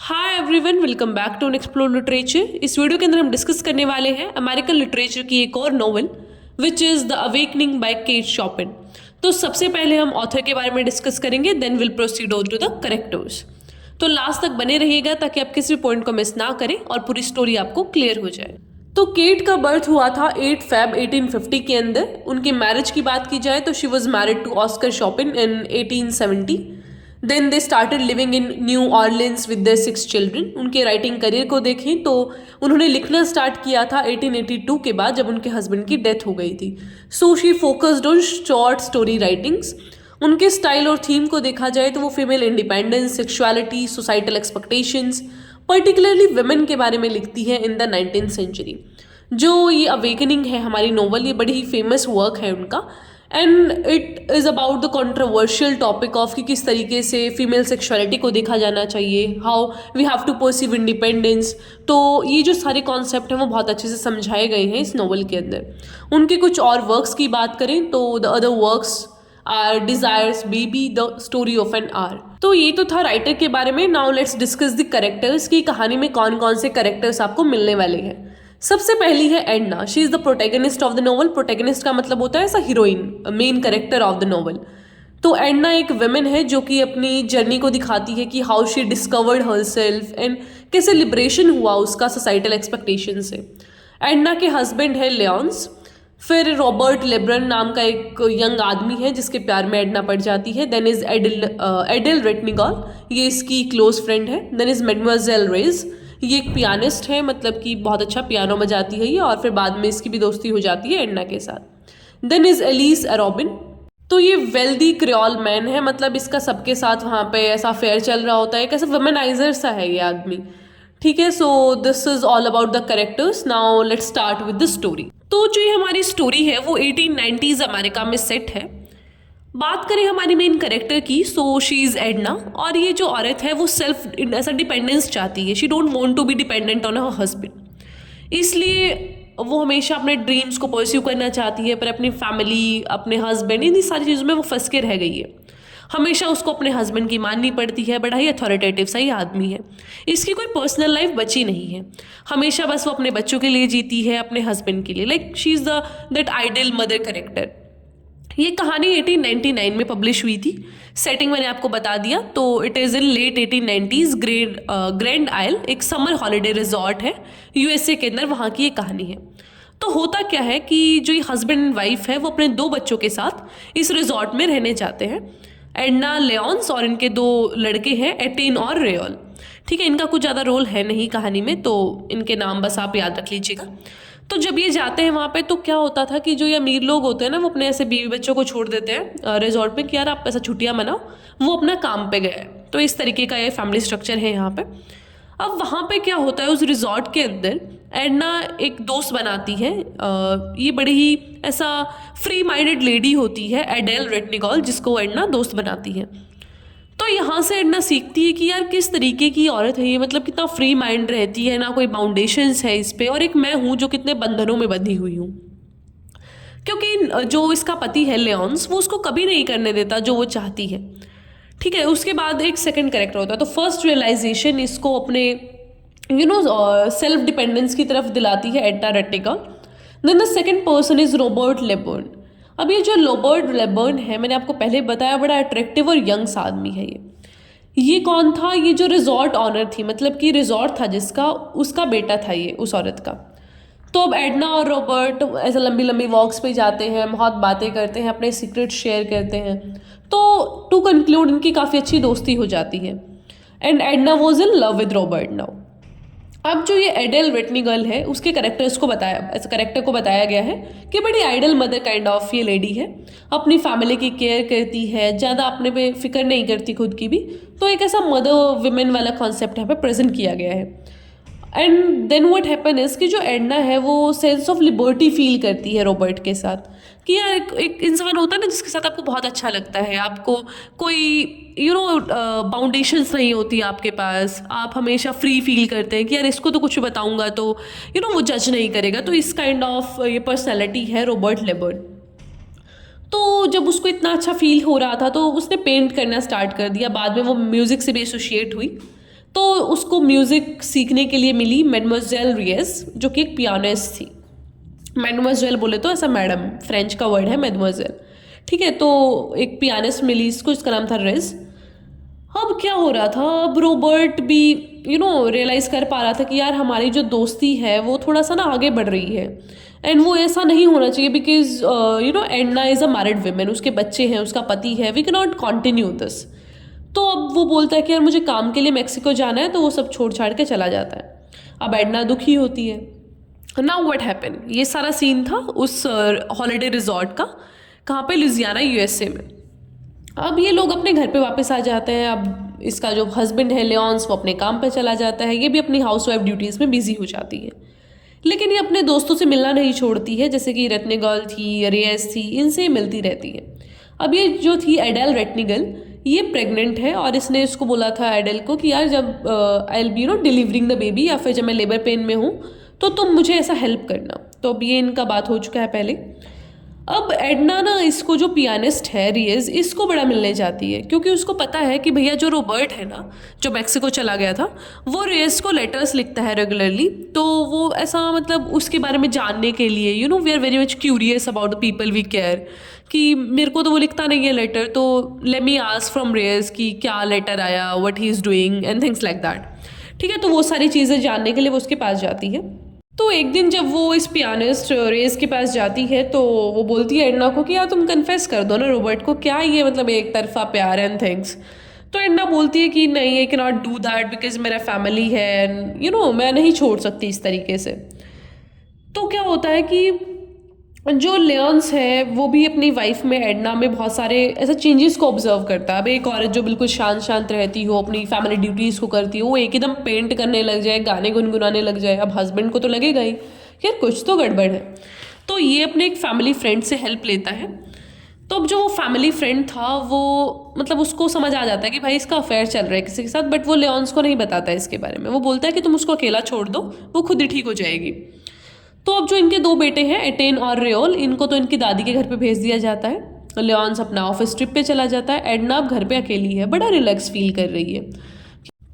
Hi everyone, welcome back to explore literature. इस video के अंदर हम डिस्कस करने वाले हैं अमेरिकन लिटरेचर की एक और novel which is the awakening by Kate Chopin. तो सबसे पहले हम ऑथर के बारे में डिस्कस करेंगे, then will proceed on to the characters. तो लास्ट तक बने रहिएगा ताकि आप किसी भी पॉइंट को मिस ना करें और पूरी स्टोरी आपको क्लियर हो जाए। तो केट का बर्थ हुआ था 8 Feb 1850 के अंदर। उनकी मैरिज की बात की जाए तो she was married to Oscar Chopin in 1870। Then they started living in New Orleans with their 6 children. उनके राइटिंग करियर को देखें तो उन्होंने लिखना स्टार्ट किया था 1882 के बाद, जब उनके हस्बैंड की डेथ हो गई थी। So she focused on short story writings. उनके स्टाइल और थीम को देखा जाए तो वो female independence, sexuality, societal expectations, particularly women के बारे में लिखती है इन द 19th सेंचुरी। जो ये अवेकनिंग है हमारी नॉवल, ये बड़ी ही फेमस वर्क है उनका, and it is about the controversial topic of कि किस तरीके से फीमेल सेक्सुअलिटी को देखा जाना चाहिए, how we have to perceive independence. तो ये जो सारे कॉन्सेप्ट हैं वो बहुत अच्छे से समझाए गए हैं इस नॉवल के अंदर। उनके कुछ और वर्क्स की बात करें तो the other works are Desiree's, baby, the story of an hour. तो ये तो था राइटर के बारे में। Now let's discuss the characters की कहानी में कौन कौन से कैरेक्टर्स आपको मिलने वाले हैं। सबसे पहली है Edna. She is the protagonist of the novel. Protagonist का मतलब होता है ऐसा heroine, main character of the novel. तो एडना एक वुमेन है जो कि अपनी जर्नी को दिखाती है कि how she discovered herself and कैसे लिबरेशन हुआ उसका सोसाइटल एक्सपेक्टेशन से। एडना के हस्बैंड है लियोन्स। फिर रॉबर्ट लेब्रन नाम का एक यंग आदमी है जिसके प्यार में एडना पड़ जाती है। देन इज एडिल रेटनिगॉल, ये इसकी क्लोज फ्रेंड है। देन इज मैडमोजेल रेज, ये एक पियानिस्ट है, मतलब कि बहुत अच्छा पियानो बजाती है ये, और फिर बाद में इसकी भी दोस्ती हो जाती है एडना के साथ। Then is Alcee Arobin. तो ये वेल्दी क्रियोल मैन है, मतलब इसका सबके साथ वहाँ पे ऐसा अफेयर चल रहा होता है, कैसे वुमेनाइजर सा है ये आदमी। ठीक है, so this is all about the characters. Now let's start with the story. तो जो ये हमारी स्टोरी है वो 1890s अमेरिका में सेट है। बात करें हमारी मेन कैरेक्टर की, सो शी इज़ एडना, और ये जो औरत है वो सेल्फ ऐसा डिपेंडेंस चाहती है। She don't want to be dependent on her husband, इसलिए वो हमेशा अपने ड्रीम्स को परस्यू करना चाहती है, पर अपनी फैमिली, अपने हस्बैंड, इन सारी चीज़ों में वो फंस के रह गई है। हमेशा उसको अपने हस्बैंड की माननी पड़ती है। बड़ा ही अथॉरिटेटिव सा ही आदमी है। इसकी कोई पर्सनल लाइफ बची नहीं है। हमेशा बस वो अपने बच्चों के लिए जीती है, अपने हस्बैंड के लिए। Like she is the that ideal mother character. ये कहानी 1899 में पब्लिश हुई थी। सेटिंग मैंने आपको बता दिया। तो it is in late 1890s। Grand Isle एक समर हॉलीडे रिजॉर्ट है यूएसए के अंदर, वहाँ की ये कहानी है। तो होता क्या है कि जो ये हस्बैंड एंड वाइफ है वो अपने 2 बच्चों के साथ इस रिजॉर्ट में रहने जाते हैं। एडना, लियोन्स, और इनके 2 लड़के हैं, एटेन और रेयल। ठीक है, इनका कुछ ज़्यादा रोल है नहीं कहानी में, तो इनके नाम बस आप याद रख लीजिएगा। तो जब ये जाते हैं वहाँ पे तो क्या होता था कि जो ये अमीर लोग होते हैं ना, वो अपने ऐसे बीवी बच्चों को छोड़ देते हैं रिजॉर्ट में कि यार आप ऐसा छुट्टियाँ मनाओ, वो अपना काम पे गए। तो इस तरीके का ये फैमिली स्ट्रक्चर है यहाँ पे। अब वहाँ पे क्या होता है, उस रिजॉर्ट के अंदर एडना एक दोस्त बनाती है। ये बड़ी ही ऐसा फ्री माइंडेड लेडी होती है, एडेल रेटनिगॉल, जिसको एडना दोस्त बनाती है। तो यहाँ से एडना सीखती है कि यार किस तरीके की औरत है ये, मतलब कितना फ्री माइंड रहती है, ना कोई बाउंडेशंस है इस पे, और एक मैं हूँ जो कितने बंधनों में बंधी हुई हूँ। क्योंकि जो इसका पति है लियोन्स, वो उसको कभी नहीं करने देता जो वो चाहती है। ठीक है, उसके बाद एक सेकंड कैरेक्टर होता है। तो फर्स्ट रियलाइजेशन इसको अपने सेल्फ डिपेंडेंस की तरफ दिलाती है Edna Ratignolle. Then the second person is Robert Lebrun. अब ये जो रॉबर्ट लेबर्न है, मैंने आपको पहले बताया, बड़ा अट्रैक्टिव और यंग आदमी है ये कौन था? ये जो रिजॉर्ट ऑनर थी, मतलब कि रिजॉर्ट था जिसका, उसका बेटा था ये, उस औरत का। तो अब एडना और रॉबर्ट ऐसे लंबी लंबी वॉक्स पे जाते हैं, बहुत बातें करते हैं, अपने सीक्रेट शेयर करते हैं। तो टू कंक्लूड इनकी काफ़ी अच्छी दोस्ती हो जाती है and Edna was in love with Robert now. अब जो ये एडेल रेटनिगॉल है, उसके कैरेक्टर को बताया गया है कि बड़ी आइडल मदर काइंड ऑफ ये लेडी है। अपनी फैमिली की केयर करती है, ज़्यादा अपने पे फिक्र नहीं करती खुद की भी। तो एक ऐसा मदर वुमेन वाला कॉन्सेप्ट यहाँ पे प्रेजेंट किया गया है। And then what happen is कि जो एडना है वो सेंस ऑफ लिबर्टी फील करती है रॉबर्ट के साथ, कि यार एक इंसान होता है ना जिसके साथ आपको बहुत अच्छा लगता है, आपको कोई बाउंडेशंस नहीं होती आपके पास, आप हमेशा फ्री फील करते हैं कि यार इसको तो कुछ बताऊंगा तो वो जज नहीं करेगा। तो इस काइंड ऑफ ये पर्सनैलिटी है रॉबर्ट लेबर्ट। तो जब उसको इतना अच्छा फील हो रहा था तो उसने पेंट करना स्टार्ट कर दिया। बाद में वो म्यूज़िक से भी एसोशिएट हुई। तो उसको म्यूज़िक सीखने के लिए मिली मैडमोजेल रियस, जो कि एक पियानिस्ट थी। मैडमोजेल बोले तो ऐसा मैडम, फ्रेंच का वर्ड है मैडमोजेल, ठीक है। तो एक पियानिस्ट मिली इसको, इसका नाम था रिज। अब क्या हो रहा था, अब रॉबर्ट भी रियलाइज़ कर पा रहा था कि यार हमारी जो दोस्ती है वो थोड़ा सा ना आगे बढ़ रही है, एंड वो ऐसा नहीं होना चाहिए, because Edna is a married women, उसके बच्चे हैं, उसका पति है, we can not continue this. तो अब वो बोलता है कि यार मुझे काम के लिए मेक्सिको जाना है, तो वो सब छोड़ छाड़ के चला जाता है। अब एडना दुखी होती है। नाउ व्हाट हैपन, ये सारा सीन था उस हॉलीडे रिजॉर्ट का, कहाँ पे, लुजियाना यूएसए में। अब ये लोग अपने घर पे वापस आ जाते हैं। अब इसका जो हस्बैंड है लियोन्स, वो अपने काम पे चला जाता है, ये भी अपनी हाउसवाइफ ड्यूटीज़ में बिजी हो जाती है। लेकिन ये अपने दोस्तों से मिलना नहीं छोड़ती है, जैसे कि रेटनिगल थी, रियस थी, इनसे मिलती रहती है। अब ये जो थी एडेल रेटनिगल, ये प्रेग्नेंट है, और इसने इसको बोला था एडेल को कि यार जब आई बी डिलीवरिंग द बेबी, या फिर जब मैं लेबर पेन में हूँ तो तुम मुझे ऐसा हेल्प करना। तो अब ये इनका बात हो चुका है पहले। अब एडना ना इसको, जो पियानिस्ट है रियज, इसको बड़ा मिलने जाती है, क्योंकि उसको पता है कि भैया जो रॉबर्ट है ना, जो मैक्सिको चला गया था, वो रियज को लेटर्स लिखता है रेगुलरली। तो वो ऐसा मतलब उसके बारे में जानने के लिए we are very much curious about the people we care, कि मेरे को तो वो लिखता नहीं है लेटर, तो लेट मी आस्क फ्रॉम रियज कि क्या लेटर आया, what he is doing and things like that, ठीक है। तो वो सारी चीज़ें जानने के लिए वो उसके पास जाती है। तो एक दिन जब वो इस पियानिस्ट रेस के पास जाती है, तो वो बोलती है एडना को कि यार तुम कन्फेस कर दो ना रॉबर्ट को, क्या ये मतलब एक तरफा प्यार एंड थिंग्स। तो एडना बोलती है कि नहीं, I can not do that because मेरा फैमिली है, एंड मैं नहीं छोड़ सकती इस तरीके से। तो क्या होता है कि जो लियोन्स है वो भी अपनी वाइफ में, एडना में, बहुत सारे ऐसे चेंजेस को ऑब्जर्व करता है। अब एक औरत जो बिल्कुल शांत शांत रहती हो, अपनी फैमिली ड्यूटीज़ को करती हो, वो एकदम पेंट करने लग जाए, गाने गुनगुनाने लग जाए। अब हस्बैंड को तो लगेगा ही कि यार कुछ तो गड़बड़ है। तो ये अपने एक फैमिली फ्रेंड से हेल्प लेता है। तो अब जो वो फैमिली फ्रेंड था, वो मतलब उसको समझ आ जाता है कि भाई इसका अफेयर चल रहा है किसी के साथ, बट वो लियोन्स को नहीं बताता है इसके बारे में। वो बोलता है कि तुम उसको अकेला छोड़ दो, वो खुद ही ठीक हो जाएगी। तो अब जो इनके दो बेटे हैं, एटेन और रेओल, इनको तो इनकी दादी के घर पे भेज दिया जाता है। लियोन्स अपना ऑफिस ट्रिप पे चला जाता है। एडना अब घर पे अकेली है, बड़ा रिलैक्स फील कर रही है।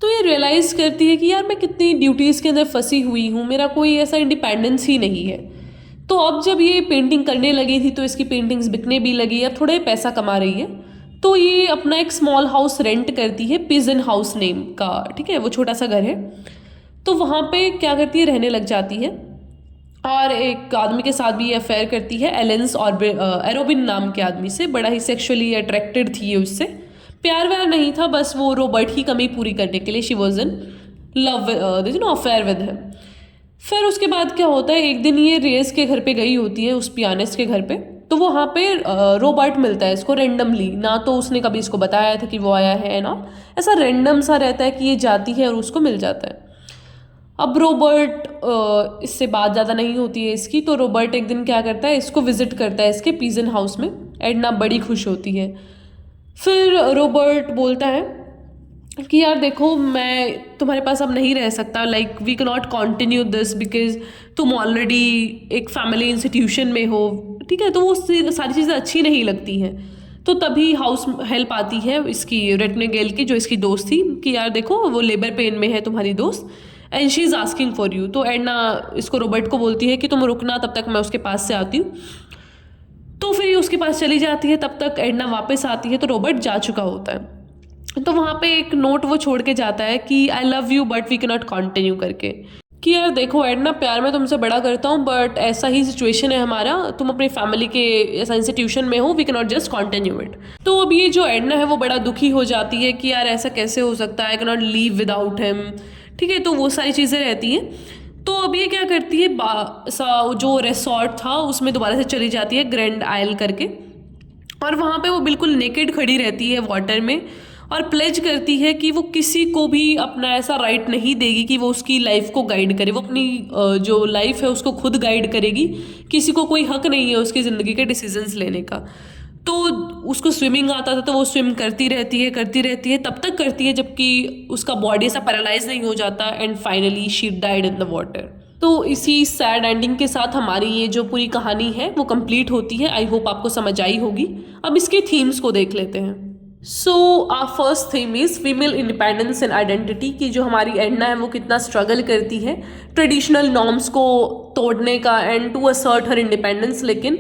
तो ये रियलाइज़ करती है कि यार मैं कितनी ड्यूटीज़ के अंदर फंसी हुई हूँ, मेरा कोई ऐसा इंडिपेंडेंस ही नहीं है। तो अब जब ये पेंटिंग करने लगी थी, तो इसकी पेंटिंग्स बिकने भी लगी, अब थोड़ा पैसा कमा रही है। तो ये अपना एक स्मॉल हाउस रेंट करती है, पिजन हाउस नेम का, ठीक है, वो छोटा सा घर है। तो वहाँ पे क्या करती है, रहने लग जाती है, और एक आदमी के साथ भी ये अफेयर करती है, एलेंस और एरोबिन नाम के आदमी से। बड़ा ही सेक्सुअली अट्रैक्टेड थी ये उससे, प्यार व्यार नहीं था, बस वो रॉबर्ट की कमी पूरी करने के लिए she was in love affair with him. फिर उसके बाद क्या होता है, एक दिन ये रेस के घर पे गई होती है, उस पियानिस्ट के घर पे। तो वहाँ पे रॉबर्ट मिलता है इसको रेंडमली, ना तो उसने कभी इसको बताया था कि वो आया है ना, ऐसा रेंडम सा रहता है कि ये जाती है और उसको मिल जाता है। अब रॉबर्ट इससे बात ज़्यादा नहीं होती है इसकी, तो रॉबर्ट एक दिन क्या करता है, इसको विजिट करता है इसके पिजन हाउस में। एडना बड़ी खुश होती है। फिर रॉबर्ट बोलता है कि यार देखो, मैं तुम्हारे पास अब नहीं रह सकता, like we can not continue this because तुम ऑलरेडी एक फैमिली इंस्टीट्यूशन में हो, ठीक है। तो वो सारी चीज़ें अच्छी नहीं लगती हैं। तो तभी हाउस हेल्प आती है इसकी, रेटनेगेल की, जो इसकी दोस्त थी, कि यार देखो वो लेबर पेन में है तुम्हारी दोस्त, and she is asking for you. तो एडना इसको रॉबर्ट को बोलती है कि तुम रुकना, तब तक मैं उसके पास से आती हूँ। तो फिर ये उसके पास चली जाती है। तब तक एडना वापस आती है तो रॉबर्ट जा चुका होता है। तो वहाँ पे एक नोट वो छोड़ के जाता है कि I love you but we can not continue करके, कि यार देखो एडना, प्यार में तुमसे बड़ा करता हूँ, बट ऐसा ही सिचुएशन है हमारा, तुम अपनी फैमिली के ऐसा इंस्टीट्यूशन में हो, we can not just continue it. तो अब ये जो एडना है वो बड़ा दुखी हो जाती है कि यार ऐसा कैसे हो सकता है, I can not leave without him, ठीक है। तो वो सारी चीज़ें रहती हैं। तो अब ये क्या करती है, जो रिसॉर्ट था उसमें दोबारा से चली जाती है, ग्रैंड आयल करके, और वहाँ पे वो बिल्कुल नेकेड खड़ी रहती है वाटर में, और प्लेज करती है कि वो किसी को भी अपना ऐसा राइट नहीं देगी कि वो उसकी लाइफ को गाइड करे, वो अपनी जो लाइफ है उसको खुद गाइड करेगी, किसी को कोई हक नहीं है उसकी ज़िंदगी के डिसीजंस लेने का। तो उसको स्विमिंग आता था, तो वो स्विम करती रहती है, तब तक करती है जबकि उसका बॉडी ऐसा पैरालाइज नहीं हो जाता, and finally she died in the water. तो इसी सैड एंडिंग के साथ हमारी ये जो पूरी कहानी है वो कंप्लीट होती है। आई होप आपको समझ आई होगी। अब इसके थीम्स को देख लेते हैं। So our first theme is female independence and identity की जो हमारी एडना है वो कितना स्ट्रगल करती है ट्रेडिशनल नॉर्म्स को तोड़ने का and to assert her independence, लेकिन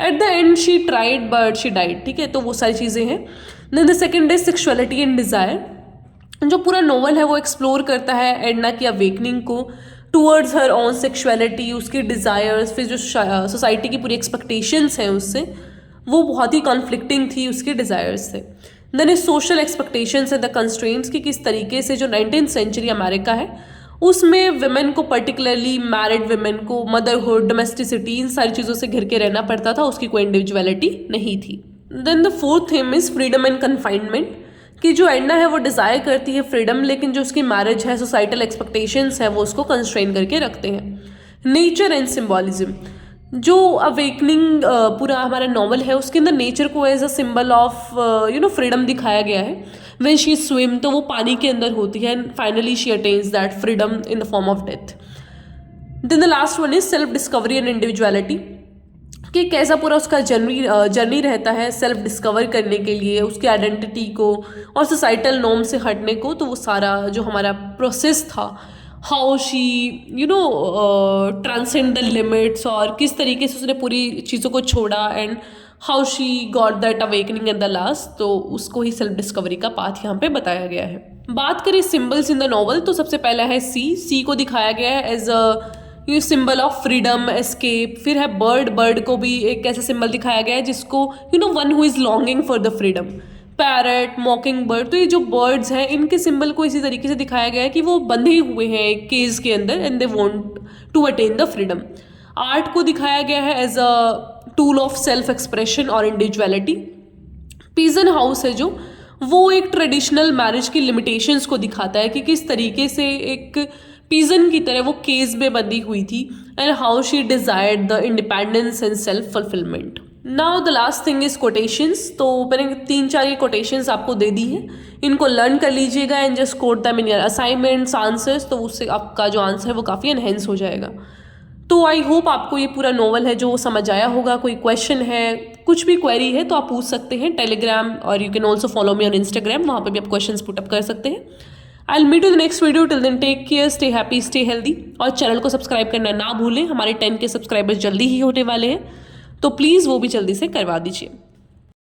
at the end she tried but she died, ठीक है। तो वो सारी चीज़ें हैं। Then the second is sexuality and desire. जो पूरा नोवेल है वो एक्सप्लोर करता है एडना की अवेकनिंग को टूवर्ड्स हर ऑन सेक्सुअलिटी, उसकी डिज़ायर्स, फिर जो सोसाइटी की पूरी एक्सपेक्टेशंस हैं उससे, वो बहुत ही कॉन्फ्लिक्टिंग थी उसके डिज़ायर्स से। Then social expectations and the constraints की किस तरीके से जो 19th सेंचुरी अमेरिका है उसमें विमेन को, पर्टिकुलरली मैरिड विमेन को मदरहुड, डोमेस्टिसिटी, इन सारी चीज़ों से घिर के रहना पड़ता था, उसकी कोई इंडिविजुअलिटी नहीं थी। Then the fourth theme is freedom and confinement कि जो एडना है वो डिज़ायर करती है फ्रीडम, लेकिन जो उसकी मैरिज है, सोसाइटल एक्सपेक्टेशंस है, वो उसको कंस्ट्रेन करके रखते हैं। नेचर एंड सिम्बॉलिज्म, जो अवेकनिंग पूरा हमारा नॉवल है उसके अंदर नेचर को as a symbol of freedom दिखाया गया है। व्हेन शी स्विम, तो वो पानी के अंदर होती है and finally she attains that freedom in the form of death. Then the last one is self discovery and individuality कि कैसा पूरा उसका जर्नी रहता है सेल्फ डिस्कवर करने के लिए, उसकी आइडेंटिटी को और सोसाइटल नॉर्म से हटने को। तो वो सारा जो हमारा प्रोसेस था, how she transcend the limits, और किस तरीके से उसने पूरी चीज़ों को छोड़ा and how she got that awakening at the last, तो उसको ही सेल्फ डिस्कवरी का पाथ यहाँ पे बताया गया है। बात करें सिम्बल्स इन द नॉवल, तो सबसे पहला है सी को दिखाया गया है as a symbol of freedom, escape. फिर है बर्ड को भी एक ऐसा सिंबल दिखाया गया है जिसको one who is longing for the freedom. Parrot, मॉकिंग bird, तो ये जो बर्ड्स हैं इनके सिंबल को इसी तरीके से दिखाया गया है कि वो बंधे हुए हैं एक केज के अंदर and they want to attain the freedom. Art को दिखाया गया है as a tool of self expression और इंडिविजुअलिटी। पीजन हाउस है जो, वो एक ट्रेडिशनल मैरिज की लिमिटेशंस को दिखाता है कि किस तरीके से एक पीजन की तरह वो केज में बंधी हुई थी and how she desired the independence and self fulfilment. Now the last thing is quotations. तो मैंने 3-4 ये कोटेशंस आपको दे दी हैं, इनको लर्न कर लीजिएगा and just quote them in your assignments, answers, तो उससे आपका जो आंसर है वो काफ़ी एनहेंस हो जाएगा। तो आई होप आपको ये पूरा नॉवल है जो समझ आया होगा। कोई क्वेश्चन है, कुछ भी क्वेरी है तो आप पूछ सकते हैं टेलीग्राम, और you can also follow me on Instagram, वहाँ पर भी आप क्वेश्चन पुटअप कर सकते हैं। I'll meet you in the next video. Till then, take care, stay happy, stay healthy. और चैनल को सब्सक्राइब करना ना भूलें, हमारे 10K सब्सक्राइबर्स जल्दी ही होने वाले हैं, तो प्लीज़ वो भी जल्दी से करवा दीजिए।